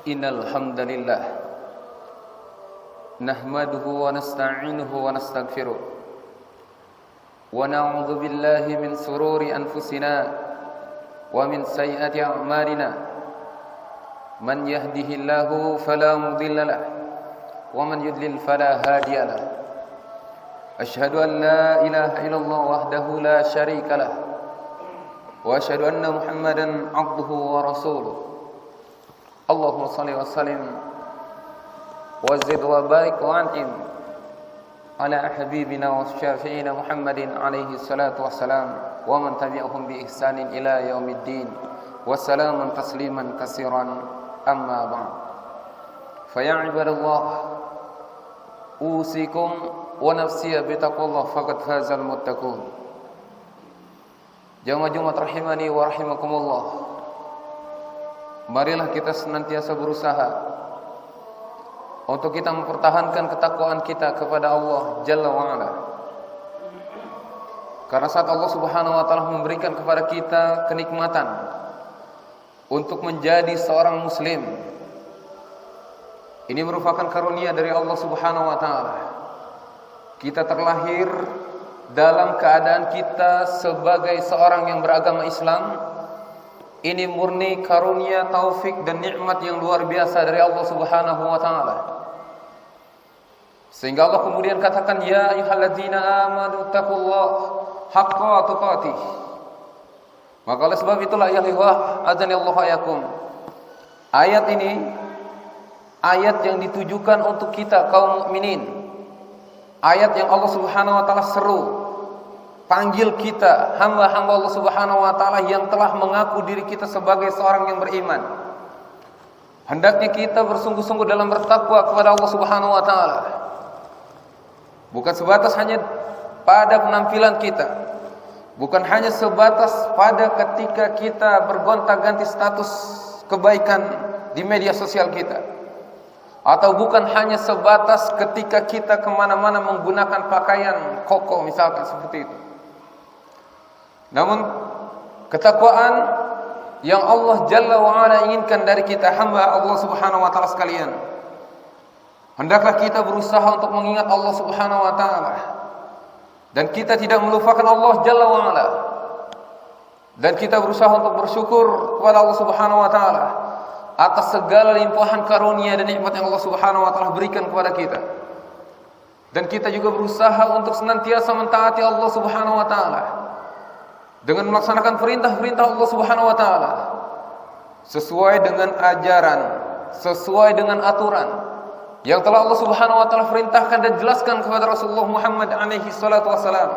Innal hamdalillah nahmaduhu wa nasta'inuhu wa nastaghfiruh wa na'udzu billahi min sururi anfusina wa min sayyiati a'malina man yahdihillahu fala mudilla lahu wa man yudlil fala hadiya lahu asyhadu an la ilaha illallah wahdahu la syarika lahu wa asyhadu anna Muhammadan 'abduhu wa rasuluh. Allahumma salli wa sallim wa zid wa barik wa an'im ala habibina wa syafi'ina Muhammadin alaihi salatu wassalam wa man tabi'ahum bi ihsanin ila yaumiddin wa salaman tasliman katsiran amma ba'd. Fa ya ibadallah usikum wa nafsi bi taqwallah faqad fazal muttaqun. Jamaah Jumat rahimani wa rahimakumullah. Marilah kita senantiasa berusaha untuk kita mempertahankan ketakwaan kita kepada Allah Jalla wa'ala. Karena saat Allah Subhanahu wa ta'ala memberikan kepada kita kenikmatan untuk menjadi seorang muslim, ini merupakan karunia dari Allah Subhanahu wa ta'ala. Kita terlahir dalam keadaan kita sebagai seorang yang beragama Islam. Ini murni karunia, taufik dan nikmat yang luar biasa dari Allah Subhanahu wa ta'ala. Sehingga Allah kemudian katakan, ya ayyuhalladzina amanu taqullaha haqqa tuqatih. Maka oleh sebab itulah ya ikhwah azanillahu ayakum, ayat ini ayat yang ditujukan untuk kita kaum mukminin. Ayat yang Allah Subhanahu wa ta'ala seru, panggil kita hamba-hamba Allah Subhanahu wa ta'ala yang telah mengaku diri kita sebagai seorang yang beriman. Hendaknya kita bersungguh-sungguh dalam bertakwa kepada Allah Subhanahu wa ta'ala. Bukan sebatas hanya pada penampilan kita, bukan hanya sebatas pada ketika kita bergonta-ganti status kebaikan di media sosial kita, atau bukan hanya sebatas ketika kita kemana-mana menggunakan pakaian koko misalkan seperti itu. Namun ketakwaan yang Allah Jalla wa'ala inginkan dari kita hamba Allah Subhanahu wa ta'ala sekalian, hendaklah kita berusaha untuk mengingat Allah Subhanahu wa ta'ala, dan kita tidak melupakan Allah Jalla wa'ala, dan kita berusaha untuk bersyukur kepada Allah Subhanahu wa ta'ala atas segala limpahan karunia dan nikmat yang Allah Subhanahu wa ta'ala berikan kepada kita. Dan kita juga berusaha untuk senantiasa mentaati Allah Subhanahu wa ta'ala dengan melaksanakan perintah-perintah Allah Subhanahu wa ta'ala sesuai dengan ajaran, sesuai dengan aturan yang telah Allah Subhanahu wa ta'ala perintahkan dan jelaskan kepada Rasulullah Muhammad alaihi salatu wassalam.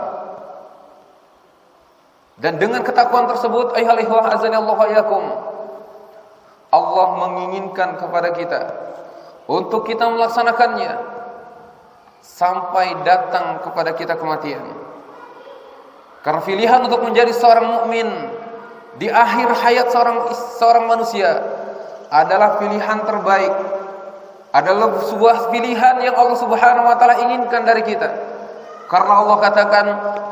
Dan dengan ketakwaan tersebut, ayyuhal ikhwah azanillahu ayakum, Allah menginginkan kepada kita untuk kita melaksanakannya sampai datang kepada kita kematian. Karena pilihan untuk menjadi seorang mukmin di akhir hayat seorang manusia adalah pilihan terbaik, adalah sebuah pilihan yang Allah Subhanahu wa ta'ala inginkan dari kita. Karena Allah katakan,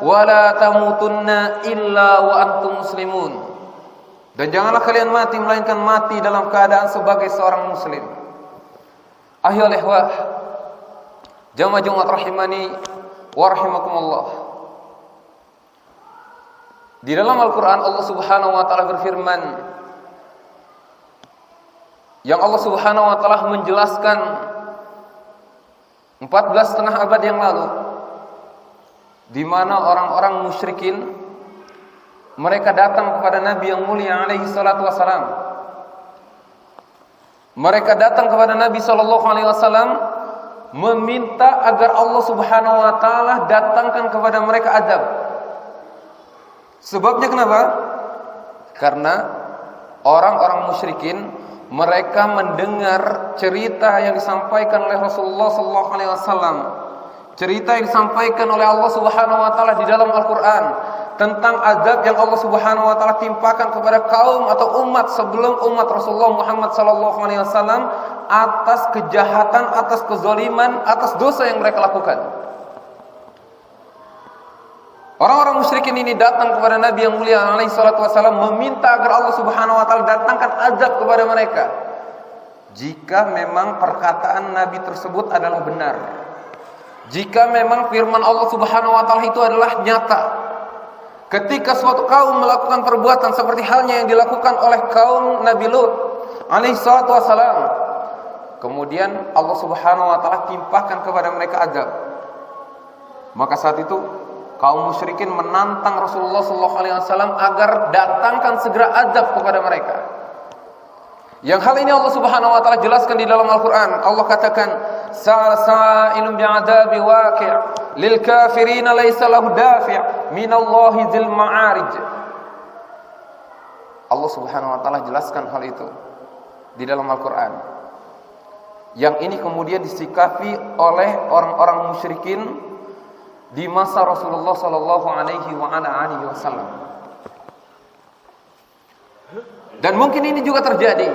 wala tamutunna illa wa antum muslimun. Dan janganlah kalian mati melainkan mati dalam keadaan sebagai seorang muslim. Ayyuhal ikhwah, jamaah Jumat rahimani wa rahimakumullah. Di dalam Al-Quran Allah Subhanahu wa ta'ala berfirman, yang Allah Subhanahu wa ta'ala menjelaskan 14,5 abad yang lalu, di mana orang-orang musyrikin mereka datang kepada Nabi yang mulia alaihi salatu wassalam. Mereka datang kepada Nabi sallallahu alaihi wasallam meminta agar Allah Subhanahu wa ta'ala datangkan kepada mereka azab. Sebabnya kenapa? Karena orang-orang musyrikin mereka mendengar cerita yang disampaikan oleh Rasulullah sallallahu alaihi wasallam, cerita yang disampaikan oleh Allah Subhanahu wa ta'ala di dalam Al-Qur'an tentang azab yang Allah Subhanahu wa ta'ala timpakan kepada kaum atau umat sebelum umat Rasulullah Muhammad sallallahu alaihi wasallam atas kejahatan, atas kezaliman, atas dosa yang mereka lakukan. Orang-orang musyrikin ini datang kepada Nabi yang mulia alaihi salatu wasallam meminta agar Allah Subhanahu wa taala datangkan azab kepada mereka. jika memang perkataan Nabi tersebut adalah benar, jika memang firman Allah Subhanahu wa taala itu adalah nyata. Ketika suatu kaum melakukan perbuatan seperti halnya yang dilakukan oleh kaum Nabi Lut alaihi salatu wassalam, kemudian Allah Subhanahu wa taala timpahkan kepada mereka azab, maka saat itu kaum musyrikin menantang Rasulullah sallallahu alaihi wasallam agar datangkan segera azab kepada mereka. Yang hal ini Allah Subhanahu wa taala jelaskan di dalam Al-Qur'an. Allah katakan, "Sa'ilun bi'adabi waqi' lil kafirin laisa lahu dafi' minallahi dzil ma'arij." Allah Subhanahu wa taala jelaskan hal itu di dalam Al-Qur'an. Yang ini kemudian disikapi oleh orang-orang musyrikin di masa Rasulullah sallallahu alaihi wasallam. Dan mungkin ini juga terjadi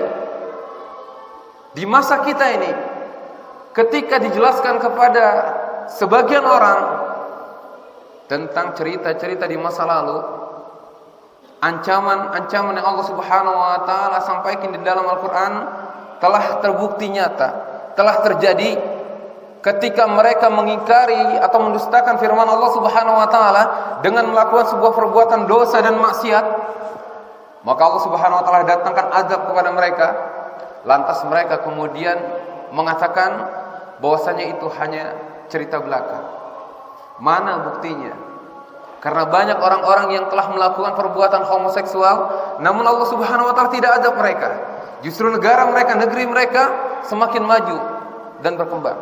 di masa kita ini, ketika dijelaskan kepada sebagian orang tentang cerita-cerita di masa lalu, ancaman-ancaman yang Allah Subhanahu wa taala sampaikan di dalam Al-Qur'an telah terbukti nyata, telah terjadi ketika mereka mengingkari atau mendustakan firman Allah Subhanahu wa taala dengan melakukan sebuah perbuatan dosa dan maksiat. Maka Allah Subhanahu wa taala datangkan azab kepada mereka. Lantas mereka kemudian mengatakan bahwasanya itu hanya cerita belaka. Mana buktinya? Karena banyak orang-orang yang telah melakukan perbuatan homoseksual, namun Allah Subhanahu wa taala tidak azab mereka. Justru negara mereka, negeri mereka semakin maju dan berkembang.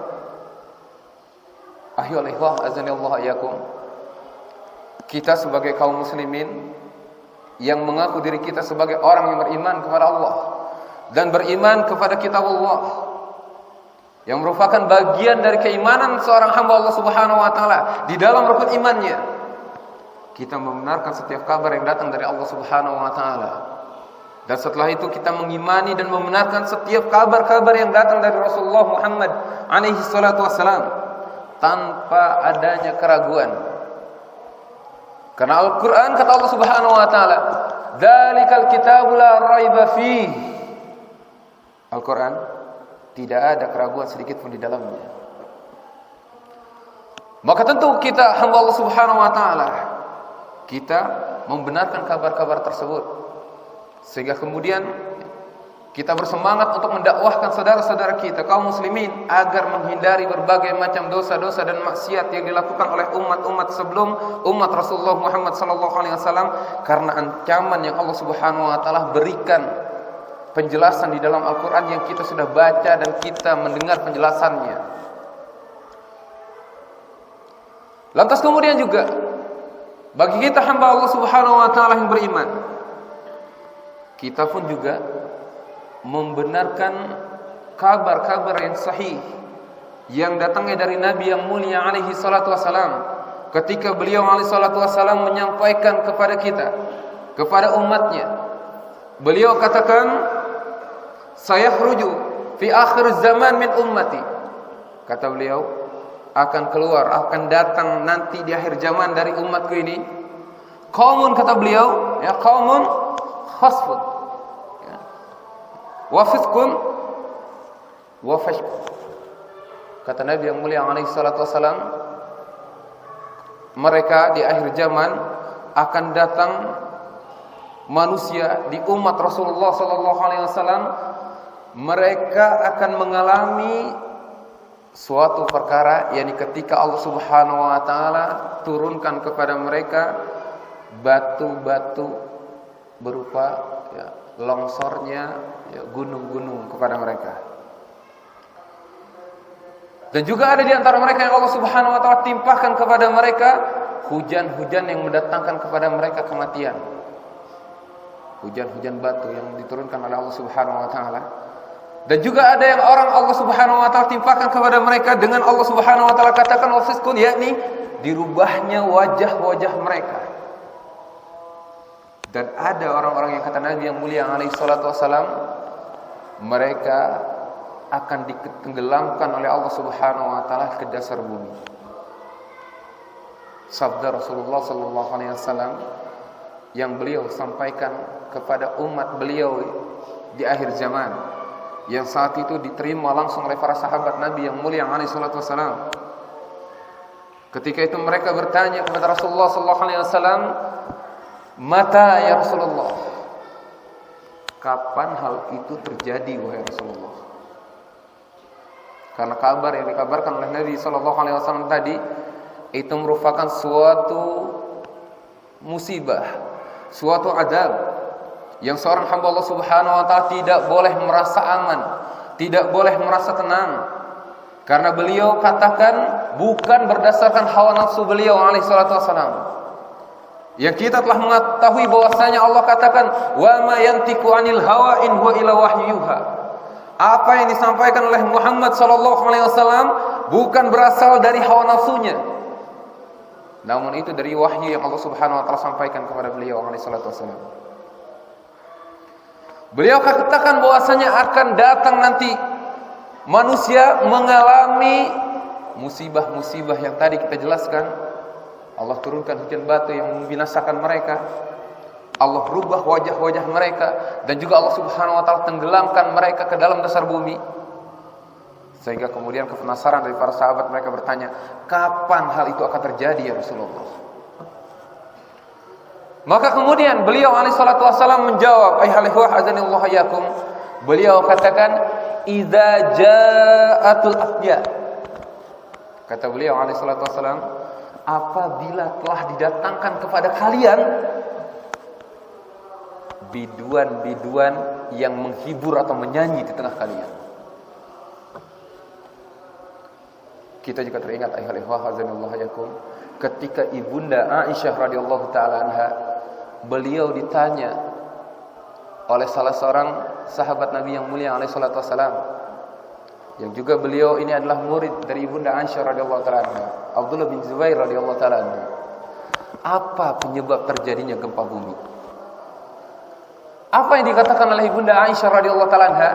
Ayyuhal ikhwah azanillahu iyyakum. Kita sebagai kaum muslimin yang mengaku diri kita sebagai orang yang beriman kepada Allah dan beriman kepada kitab Allah, yang merupakan bagian dari keimanan seorang hamba Allah Subhanahu wa taala di dalam rukun imannya, kita membenarkan setiap kabar yang datang dari Allah Subhanahu wa taala. Dan setelah itu kita mengimani dan membenarkan setiap kabar-kabar yang datang dari Rasulullah Muhammad alaihi salatu wassalam tanpa adanya keraguan. Karena Al-Quran kata Allah Subhanahu wa taala, "Dzalikal kitabu la raiba fihi." Al-Quran tidak ada keraguan sedikit pun di dalamnya. Maka tentu kita hamba Allah Subhanahu wa taala, kita membenarkan kabar-kabar tersebut, sehingga kemudian kita bersemangat untuk mendakwahkan saudara-saudara kita kaum muslimin agar menghindari berbagai macam dosa-dosa dan maksiat yang dilakukan oleh umat-umat sebelum umat Rasulullah Muhammad sallallahu alaihi wasallam, karena ancaman yang Allah Subhanahu wa taala berikan penjelasan di dalam Al-Qur'an yang kita sudah baca dan kita mendengar penjelasannya. Lantas kemudian juga bagi kita hamba Allah Subhanahu wa taala yang beriman, kita pun juga membenarkan kabar-kabar yang sahih yang datangnya dari Nabi yang mulia alaihi salatu wassalam, ketika beliau alaihi salatu wassalam menyampaikan kepada kita, kepada umatnya, beliau katakan, "Sayakhruju fi akhir zaman min ummati." Kata beliau, akan keluar, akan datang nanti di akhir zaman dari umatku ini qaumun, kata beliau, ya, qaumun khasfun wa fisqun wa fashq. Kata Nabi yang mulia alaihi salatu wasalam, mereka di akhir zaman akan datang manusia di umat Rasulullah sallallahu alaihi wasallam, mereka akan mengalami suatu perkara, yakni ketika Allah Subhanahu wa taala turunkan kepada mereka batu-batu berupa, ya, longsornya, ya, gunung-gunung kepada mereka. Dan juga ada di antara mereka yang Allah Subhanahu wa taala timpahkan kepada mereka hujan-hujan yang mendatangkan kepada mereka kematian. Hujan-hujan batu yang diturunkan oleh Allah Subhanahu wa taala. Dan juga ada yang orang Allah Subhanahu wa taala timpahkan kepada mereka dengan Allah Subhanahu wa taala katakan wafiskun, yakni dirubahnya wajah-wajah mereka. Dan ada orang-orang yang kata Nabi yang mulia alaihi salatu wasalam, mereka akan ditenggelamkan oleh Allah Subhanahu wa taala ke dasar bumi. Sabda Rasulullah sallallahu alaihi wasallam yang beliau sampaikan kepada umat beliau di akhir zaman, yang saat itu diterima langsung oleh para sahabat Nabi yang mulia alaihi salatu wasalam. Ketika itu mereka bertanya kepada Rasulullah sallallahu alaihi wasallam, "Mata ya Rasulullah?" Kapan hal itu terjadi wahai Rasulullah? Karena kabar yang dikabarkan oleh Nabi sallallahu alaihi wasallam tadi itu merupakan suatu musibah, suatu adab yang seorang hamba Allah Subhanahu wa taala tidak boleh merasa aman, tidak boleh merasa tenang. Karena beliau katakan bukan berdasarkan hawa nafsu beliau alaihi salatu wasalam. Yang kita telah mengetahui bahwasanya Allah katakan wa ma yantiqu 'anil hawa in huwa illa wahyuha. Apa yang disampaikan oleh Muhammad sallallahu alaihi wasallam bukan berasal dari hawa nafsunya. Namun itu dari wahyu yang Allah Subhanahu wa taala sampaikan kepada beliau alaihi salatu wasalam. Beliau katakan bahwasanya akan datang nanti manusia mengalami musibah-musibah yang tadi kita jelaskan. Allah turunkan hujan batu yang membinasakan mereka. Allah rubah wajah-wajah mereka dan juga Allah Subhanahu wa taala tenggelamkan mereka ke dalam dasar bumi. Sehingga kemudian kepenasaran dari para sahabat, mereka bertanya, "Kapan hal itu akan terjadi ya Rasulullah?" Maka kemudian beliau alaihi salatu wasallam menjawab, "Ayuhal ikhwah azanillahu iyyakum." Beliau katakan, "Idza ja'atul afya." Kata beliau alaihi salatu wasallam, apabila telah didatangkan kepada kalian biduan-biduan yang menghibur atau menyanyi di tengah kalian. Kita juga teringat ayuhal ikhwah azanillahu iyyakum, ketika ibunda Aisyah radhiyallahu taala anha, beliau ditanya oleh salah seorang sahabat Nabi yang mulia alaihi salatu wasalam, yang juga beliau ini adalah murid dari ibunda Aisyah radhiyallahu taala anha, Abdullah bin Zubair radhiyallahu taala anhu. Apa penyebab terjadinya gempa bumi? Apa yang dikatakan oleh ibunda Aisyah radhiyallahu taala anha?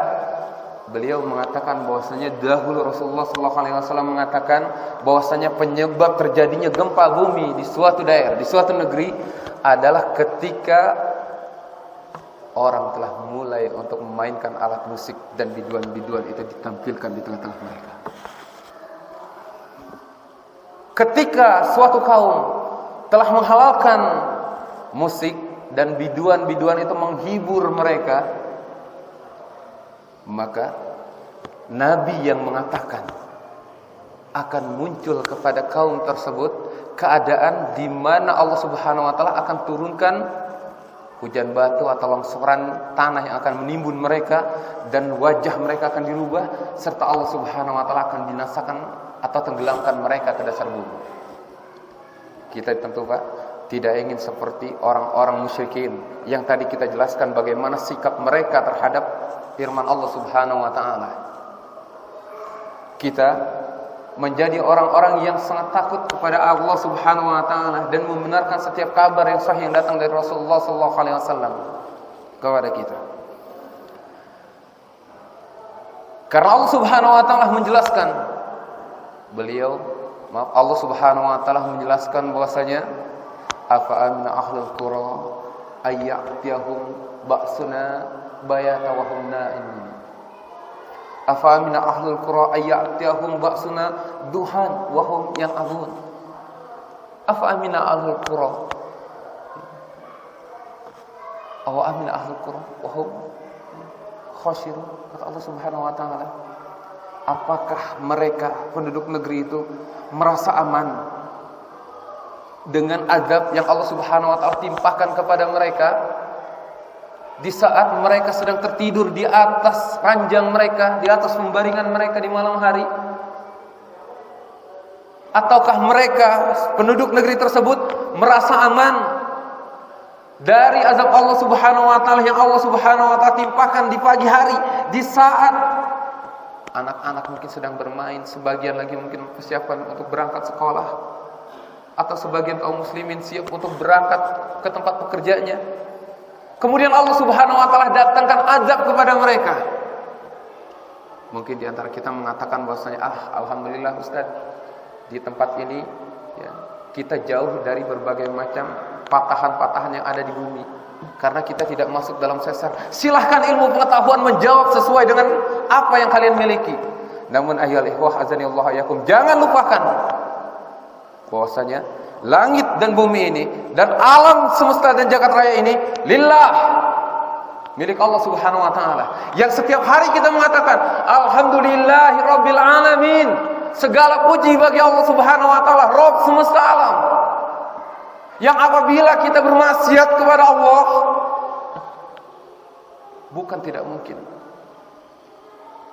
Beliau mengatakan bahwasanya dahulu Rasulullah sallallahu alaihi wasallam mengatakan bahwasanya penyebab terjadinya gempa bumi di suatu daerah, di suatu negeri adalah ketika orang telah mulai untuk memainkan alat musik dan biduan-biduan itu ditampilkan di tengah-tengah mereka. Ketika suatu kaum telah menghalalkan musik dan biduan-biduan itu menghibur mereka, maka Nabi yang mengatakan akan muncul kepada kaum tersebut keadaan di mana Allah Subhanahu wa taala akan turunkan hujan batu atau longsoran tanah yang akan menimbun mereka dan wajah mereka akan dirubah, serta Allah Subhanahu wa taala akan binasakan atau tenggelamkan mereka ke dasar bumi. Kita tentu Pak tidak ingin seperti orang-orang musyrikin yang tadi kita jelaskan bagaimana sikap mereka terhadap firman Allah Subhanahu wa taala. Kita menjadi orang-orang yang sangat takut kepada Allah Subhanahu wa taala dan membenarkan setiap kabar yang sahih yang datang dari Rasulullah sallallahu alaihi wasallam kepada kita. Karena Allah Subhanahu wa taala menjelaskan, Allah Subhanahu wa taala menjelaskan bahwasanya afa amina ahlul qura ayyatiyahum ba'suna bayata wa hum na'imun. Afa amina ahlul qura ayyatiyahum ba'suna duhan wa hum yan'amun. Afa amina ahlul qura aw amina ahlul qura wa hum khashirun. Kata Allah Subhanahu wa taala, apakah mereka penduduk negeri itu merasa aman dengan azab yang Allah Subhanahu wa taala timpakan kepada mereka di saat mereka sedang tertidur di atas ranjang mereka, di atas pembaringan mereka di malam hari? Ataukah mereka penduduk negeri tersebut merasa aman dari azab Allah Subhanahu wa taala yang Allah Subhanahu wa taala timpakan di pagi hari, di saat anak-anak mungkin sedang bermain, sebagian lagi mungkin persiapan untuk berangkat sekolah, atau sebagian kaum muslimin siap untuk berangkat ke tempat pekerjaannya. Kemudian Allah Subhanahu wa taala datangkan azab kepada mereka. Mungkin di antara kita mengatakan bahwasanya, alhamdulillah Ustaz, di tempat ini ya, kita jauh dari berbagai macam patahan-patahan yang ada di bumi. karena kita tidak masuk dalam sesar. Silahkan ilmu pengetahuan menjawab sesuai dengan apa yang kalian miliki. Namun ayyuhal ikhwah azanillahu iyyakum, jangan lupakan bahwasanya langit dan bumi ini dan alam semesta dan jagat raya ini lillah, milik Allah Subhanahu wa taala. Yang setiap hari kita mengatakan alhamdulillahi rabbil alamin. Segala puji bagi Allah Subhanahu wa taala, Rabb semesta alam. Yang apabila kita bermaksiat kepada Allah, bukan tidak mungkin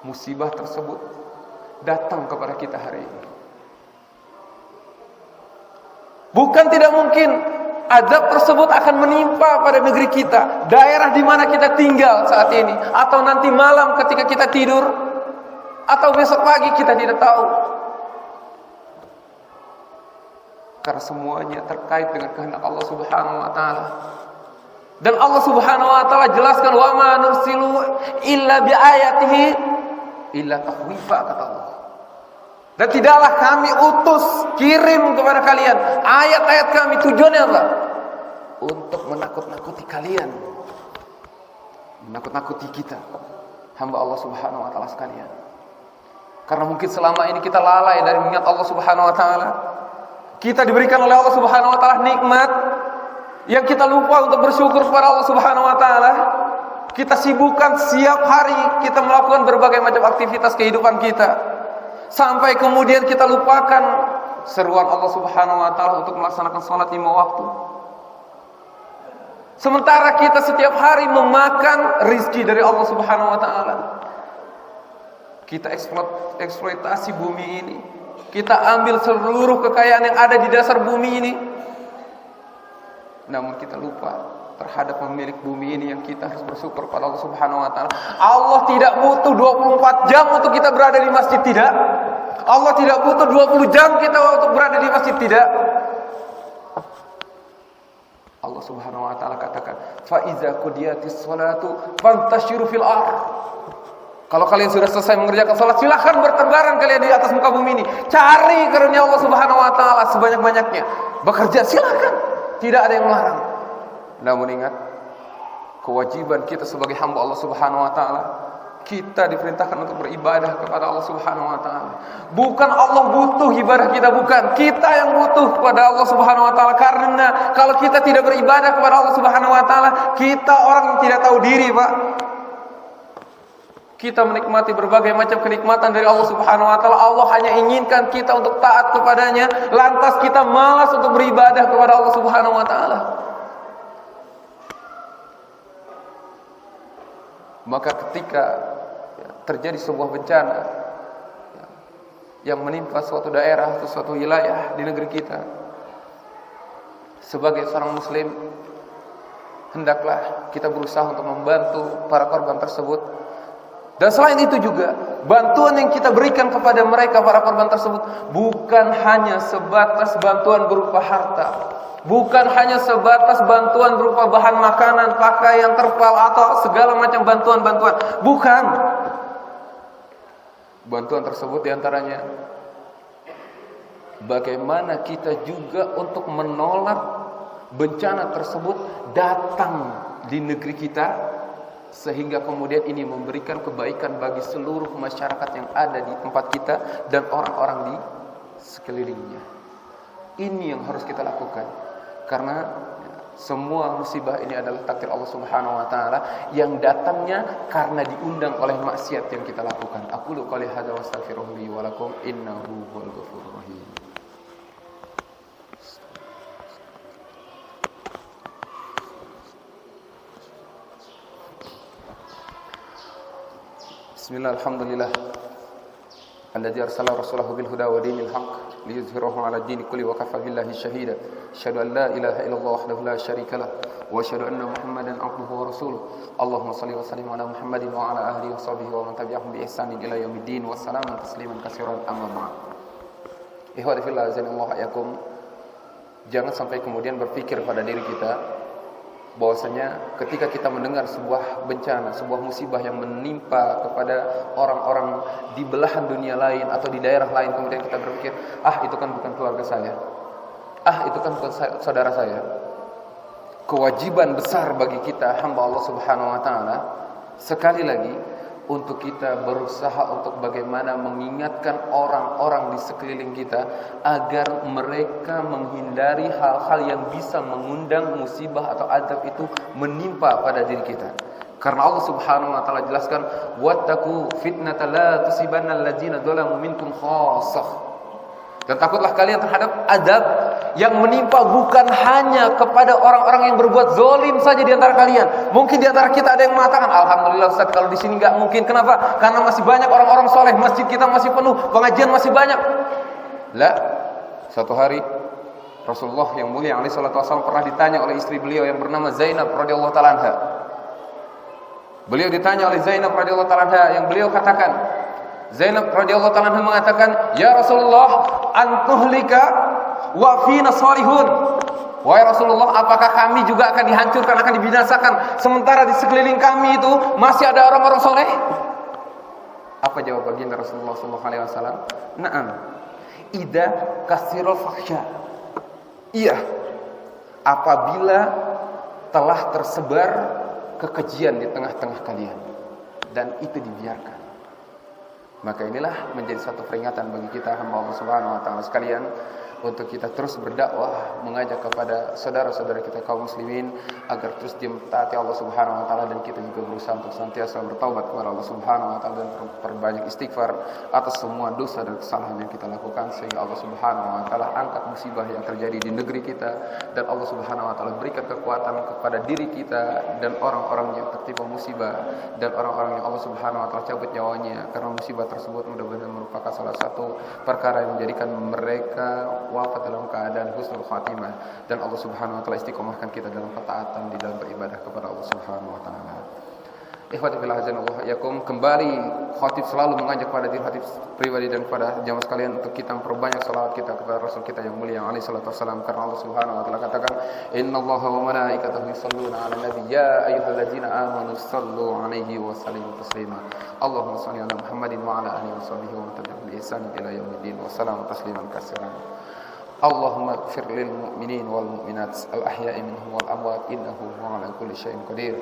musibah tersebut datang kepada kita hari ini. Bukan tidak mungkin azab tersebut akan menimpa pada negeri kita, daerah di mana kita tinggal saat ini, atau nanti malam ketika kita tidur, atau besok pagi, kita tidak tahu. Karena semuanya terkait dengan kehendak Allah Subhanahu wa taala. Dan Allah Subhanahu wa taala jelaskan, wa ma nursilu illa bi ayatihi illa takhwifa, kata Allah. Dan tidaklah kami utus, kirim kepada kalian ayat-ayat kami, tujuannya apa? Untuk menakut-nakuti kalian, menakut-nakuti kita, hamba Allah Subhanahu wa taala sekalian. Karena mungkin selama ini kita lalai dari mengingat Allah Subhanahu wa taala. Kita diberikan oleh Allah Subhanahu wa taala nikmat yang kita lupa untuk bersyukur kepada Allah Subhanahu wa taala. Kita sibukkan setiap hari kita melakukan berbagai macam aktivitas kehidupan kita, sampai kemudian kita lupakan seruan Allah Subhanahu wa taala untuk melaksanakan salat 5 waktu. Sementara kita setiap hari memakan rizki dari Allah Subhanahu wa taala. Kita eksploitasi bumi ini. Kita ambil seluruh kekayaan yang ada di dasar bumi ini. Namun kita lupa terhadap pemilik bumi ini yang kita harus bersyukur pada Allah Subhanahu wa taala. Allah tidak butuh 24 jam untuk kita berada di masjid, tidak. Allah tidak butuh 20 jam kita untuk berada di masjid, tidak. Allah Subhanahu wa taala katakan, "Fa iza qudiyatis sholatu fantashiru fil ardh." Kalau kalian sudah selesai mengerjakan salat, silakan bertebaran kalian di atas muka bumi ini. Cari karunia Allah Subhanahu wa taala sebanyak-banyaknya. Bekerja silakan, tidak ada yang melarang. Namun ingat, kewajiban kita sebagai hamba Allah Subhanahu wa taala, kita diperintahkan untuk beribadah kepada Allah Subhanahu wa taala. Bukan Allah butuh ibadah kita, bukan. Kita yang butuh kepada Allah Subhanahu wa taala, karena kalau kita tidak beribadah kepada Allah Subhanahu wa taala, kita orang yang tidak tahu diri, Pak. Kita menikmati berbagai macam kenikmatan dari Allah Subhanahu wa taala. Allah hanya inginkan kita untuk taat kepadanya, lantas kita malas untuk beribadah kepada Allah Subhanahu wa taala. Maka ketika terjadi sebuah bencana yang menimpa suatu daerah atau suatu wilayah di negeri kita, sebagai seorang muslim, hendaklah kita berusaha untuk membantu para korban tersebut. Dan selain itu juga, bantuan yang kita berikan kepada mereka, para korban tersebut, bukan hanya sebatas bantuan berupa harta, bukan hanya sebatas bantuan berupa bahan makanan, pakaian, terpal, atau segala macam bantuan-bantuan. Bukan. Bantuan tersebut diantaranya bagaimana kita juga untuk menolak bencana tersebut datang di negeri kita, sehingga kemudian ini memberikan kebaikan bagi seluruh masyarakat yang ada di tempat kita dan orang-orang di sekelilingnya. Ini yang harus kita lakukan, karena semua musibah ini adalah takdir Allah Subhanahu wa taala yang datangnya karena diundang oleh maksiat yang kita lakukan. Aqulu qouli hadza wa astaghfiruhu li wa lakum innahu huwal ghafurur rahim. Bismillah, alhamdulillah alladzi arsala rasulahu bil huda wa dinil haqq liyuzhirahu 'ala ad-dini kulli wa kafa billahi shahida. Asyhadu an la ilaha illallah wahdahu la syarika lah wa asyhadu anna Muhammadan 'abduhu wa rasuluh. Allahumma shalli wa sallim 'ala Muhammadin wa 'ala alihi wa sahbihi wa man tabi'ahum bi ihsanin ila yaumiddin wa salamun tasliman katsiran amma ba'd. Ikhwati fillah azanallahu iyyakum, jangan sampai kemudian berpikir pada diri kita bahwasanya ketika kita mendengar sebuah bencana, sebuah musibah yang menimpa kepada orang-orang di belahan dunia lain atau di daerah lain, kemudian kita berpikir, itu kan bukan keluarga saya, itu kan bukan saudara saya. kewajiban besar bagi kita hamba Allah Subhanahu wa taala sekali lagi untuk kita berusaha untuk bagaimana mengingatkan orang-orang di sekeliling kita agar mereka menghindari hal-hal yang bisa mengundang musibah atau azab itu menimpa pada diri kita. Karena Allah Subhanahu wa taala jelaskan, wattaqu fitnata la tusibanna allazina zalamu minkum khassah. Dan takutlah kalian terhadap azab yang menimpa bukan hanya kepada orang-orang yang berbuat zalim saja di antara kalian. Mungkin di antara kita ada yang mengatakan, alhamdulillah Ustaz, kalau di sini enggak mungkin. Kenapa? Karena masih banyak orang-orang soleh, masjid kita masih penuh, pengajian masih banyak. La, suatu hari Rasulullah yang mulia alaihi salatu wasallam pernah ditanya oleh istri beliau yang bernama Zainab radhiyallahu taala anha. Beliau ditanya oleh Zainab radhiyallahu taala anha, yang beliau katakan, Zainab radhiyallahu ta'ala anha mengatakan, "Ya Rasulullah, antuhlika wa fina salihun." Wahai Rasulullah, apakah kami juga akan dihancurkan, akan dibinasakan sementara di sekeliling kami itu masih ada orang-orang soleh? Apa jawab baginda Rasulullah sallallahu alaihi wasallam? Na'am. Idza kasirul fakhsya. Iya. Apabila telah tersebar kekejian di tengah-tengah kalian dan itu dibiarkan. Maka inilah menjadi suatu peringatan bagi kita hamba Allah Subhanahu wa taala sekalian untuk kita terus berdakwah, mengajak kepada saudara-saudara kita kaum muslimin agar terus mentaati Allah Subhanahu wa taala, dan kita juga berusaha untuk senantiasa bertaubat kepada Allah Subhanahu wa taala dan perbanyak istighfar atas semua dosa dan kesalahan yang kita lakukan, sehingga Allah Subhanahu wa taala angkat musibah yang terjadi di negeri kita, dan Allah Subhanahu wa taala berikan kekuatan kepada diri kita dan orang-orang yang tertimpa musibah dan orang-orang yang Allah Subhanahu wa taala cabut nyawanya karena musibah tersebut. Mudah-mudahan merupakan salah satu perkara yang menjadikan mereka wafat dalam keadaan husnul khatimah, dan Allah Subhanahu wa taala istiqomahkan kita dalam ketaatan di dalam beribadah kepada Allah Subhanahu wa taala. Ikhwati fillah azanallahu iyyakum, kembali khatib selalu mengajak kepada diri khatib pribadi dan kepada jamaah sekalian untuk kita memperbanyak salawat kita kepada Rasul kita yang mulia alaihi salatu wasallam, karena Allah Subhanahu wa taala katakan, innallaha wa malaikatahu yusholluna 'alan nabi ya ayyuhalladzina amanu shallu 'alaihi wa sallimu taslima. Allahumma shalli 'ala Muhammadin wa 'ala alihi wa sahbihi wa tabi'ahum bi ihsan ila yaumiddin wa salamu tasliman katsiran. Allahumma ighfir lil mu'minin wal mu'minat al ahya'i minhum wal amwat innahu 'ala kulli syai'in qadir.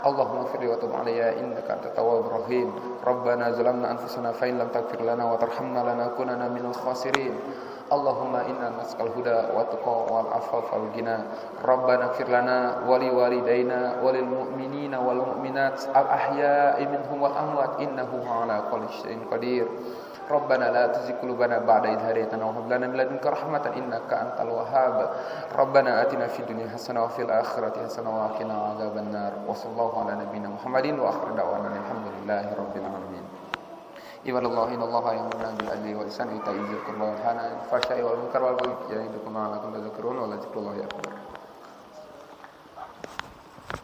Allahumma ighfir li wa tub 'alayya innaka antat tawwabur rahim. Rabbana zalamna anfusana fa in lam taghfir lana wa tarhamna lanakunanna minal khasirin. Allahumma inna nas'aluka huda wa tuqa wal afafa wal ghina. Rabbana ighfir lana wa li walidayna wa lil mu'minina wal mu'minat al ahya'i minhum wal amwat innahu 'ala kulli syai'in qadir. Rabbana la tuzigh qulubana ba'da idh hadaytana wa hab lana min ladunka rahmatan innaka antal wahhab. Rabbana atina fid dunya hasanah wa fil akhirati hasanah wa qina adzabannar. Wa sallallahu ala nabiyyina Muhammadin wa akhir da'wana alhamdulillahi rabbil alamin. Ibadallah innallaha ya'muru bil adli wal ihsani wa ita'i dzil qurba wal hana fahsya'i wal munkar wal baghi ya'idukum la'allakum tadhakkarun wa la dzikrullahi akbar.